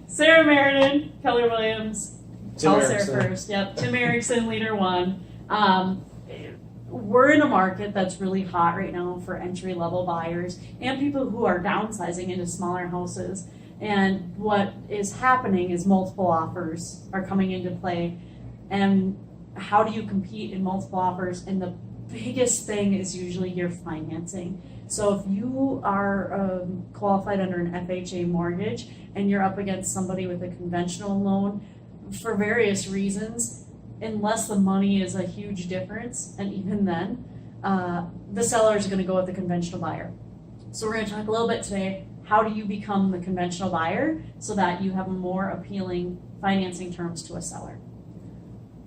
Sarah Marrinan, Keller Williams. Tim Sarah Erickson. first. Yep. Tim Erickson, LeaderOne. We're in a market that's really hot right now for entry-level buyers and people who are downsizing into smaller houses. And what is happening is multiple offers are coming into play. And how do you compete in multiple offers? And the biggest thing is usually your financing. So if you are qualified under an FHA mortgage and you're up against somebody with a conventional loan, for various reasons, unless the money is a huge difference, and even then, the seller is going to go with the conventional buyer. So we're going to talk a little bit today, how do you become the conventional buyer so that you have more appealing financing terms to a seller?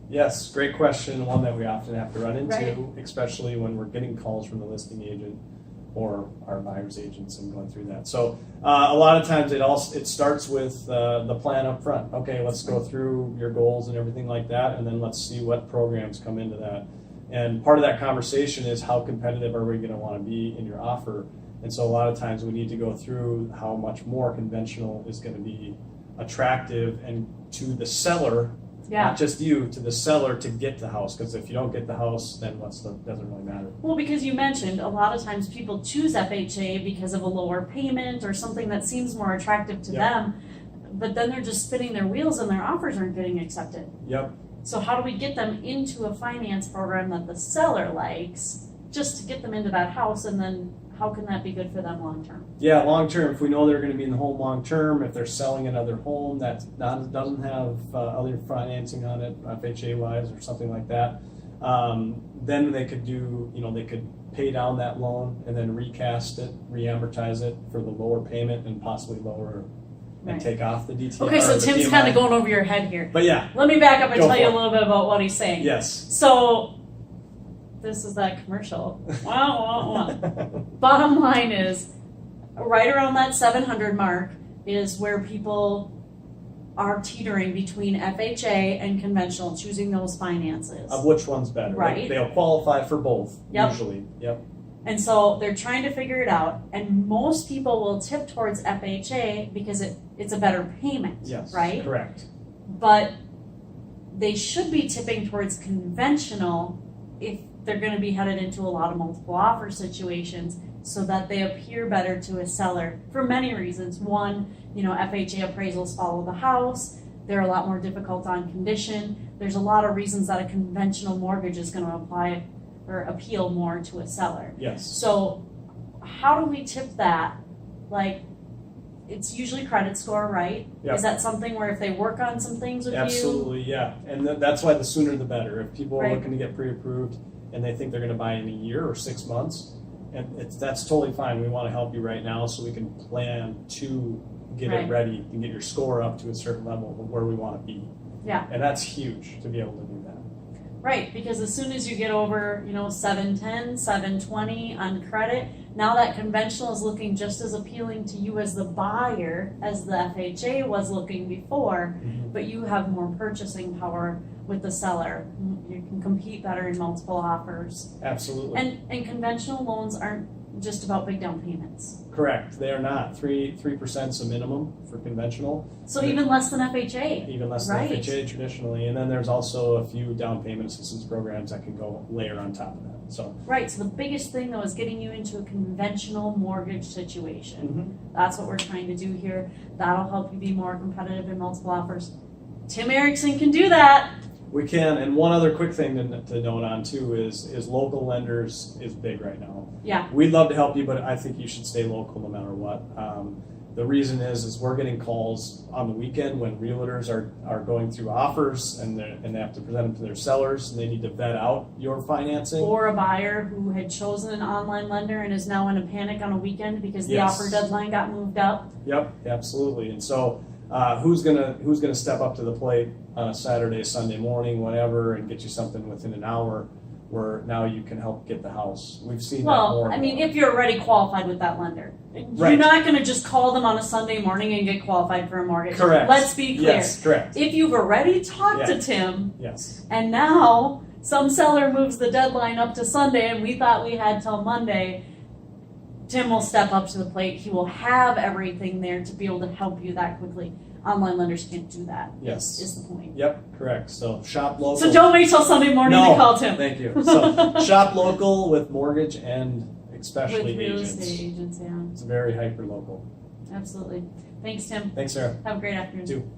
Yes, great question, one that we often have to run into, Right. especially when we're getting calls from the listing agent or our buyer's agents and going through that. So a lot of times it starts with the plan up front. Okay, let's go through your goals and everything like that, and then let's see what programs come into that. And part of that conversation is how competitive are we going to want to be in your offer. And so a lot of times we need to go through how much more conventional is going to be attractive and to the seller. Yeah. Not just you, to the seller to get the house, because if you don't get the house, then doesn't really matter. Well, because you mentioned a lot of times people choose FHA because of a lower payment or something that seems more attractive to Yep. them, but then they're just spinning their wheels and their offers aren't getting accepted. Yep. So how do we get them into a finance program that the seller likes just to get them into that house, and then how can that be good for them long term? Yeah, long term, if we know they're going to be in the home long term, if they're selling another home that doesn't have other financing on it, FHA wise or something like that, then they could they could pay down that loan and then recast it, re-amortize it for the lower payment and possibly lower and Right. take off the DTI. Okay, so or the Tim's PMI. kind of going over your head here. But yeah, Let me back up and Go tell you for a it. little bit about what he's saying. yes. So this is that commercial. Wow. Bottom line is, right around that 700 mark is where people are teetering between FHA and conventional, choosing those finances. Of which one's better? Right. They'll qualify for both, Yep. usually. Yep. And so they're trying to figure it out, and most people will tip towards FHA because it's a better payment, Yes. right? Correct. But they should be tipping towards conventional if they're going to be headed into a lot of multiple offer situations, so that they appear better to a seller for many reasons. One, FHA appraisals follow the house. They're a lot more difficult on condition. There's a lot of reasons that a conventional mortgage is going to apply or appeal more to a seller. Yes. So how do we tip that? Like, it's usually credit score, right? Yep. Is that something where if they work on some things with Absolutely, yeah. And that's why the sooner the better. If people are Right. looking to get pre-approved and they think they're going to buy in a year or 6 months, and that's totally fine. We want to help you right now so we can plan to get Right. it ready and get your score up to a certain level of where we want to be. Yeah. And that's huge to be able to do that. Right, because as soon as you get over, 710, 720 on credit, now that conventional is looking just as appealing to you as the buyer as the FHA was looking before, but you have more purchasing power with the seller. You can compete better in multiple offers. Absolutely. And conventional loans aren't just about big down payments. Correct. They are not. 3% is a minimum for conventional. So even less than FHA. Even less Right. than FHA traditionally. And then there's also a few down payment assistance programs that can go layer on top of that. So Right, so the biggest thing though is getting you into a conventional mortgage situation. That's what we're trying to do here. That'll help you be more competitive in multiple offers. Tim Erickson can do that. we can. And one other quick thing to note on too is local lenders is big right now. Yeah. We'd love to help you, but I think you should stay local no matter what. The reason is we're getting calls on the weekend when realtors are going through offers and they have to present them to their sellers and they need to vet out your financing. Or a buyer who had chosen an online lender and is now in a panic on a weekend because the Yes. offer deadline got moved up. Yep, absolutely. And so who's gonna step up to the plate on a Saturday, Sunday morning, whatever, and get you something within an hour where now you can help get the house. We've seen that more. Well, I and mean, more. if you're already qualified with that lender. You're Right. not going to just call them on a Sunday morning and get qualified for a mortgage. Correct. Let's be clear. Yes, correct. If you've already talked to Yeah. Tim, Yes. and now some seller moves the deadline up to Sunday and we thought we had till Monday, Tim will step up to the plate. He will have everything there to be able to help you that quickly. Online lenders can't do that. Yes. Is the point. Yep, correct. So shop local. So don't wait till Sunday morning to call Tim. Thank you. So shop local with mortgage and especially With real agents. estate agents, yeah. It's very hyper local. Absolutely. Thanks, Tim. Thanks, Sarah. Have a great afternoon. You too.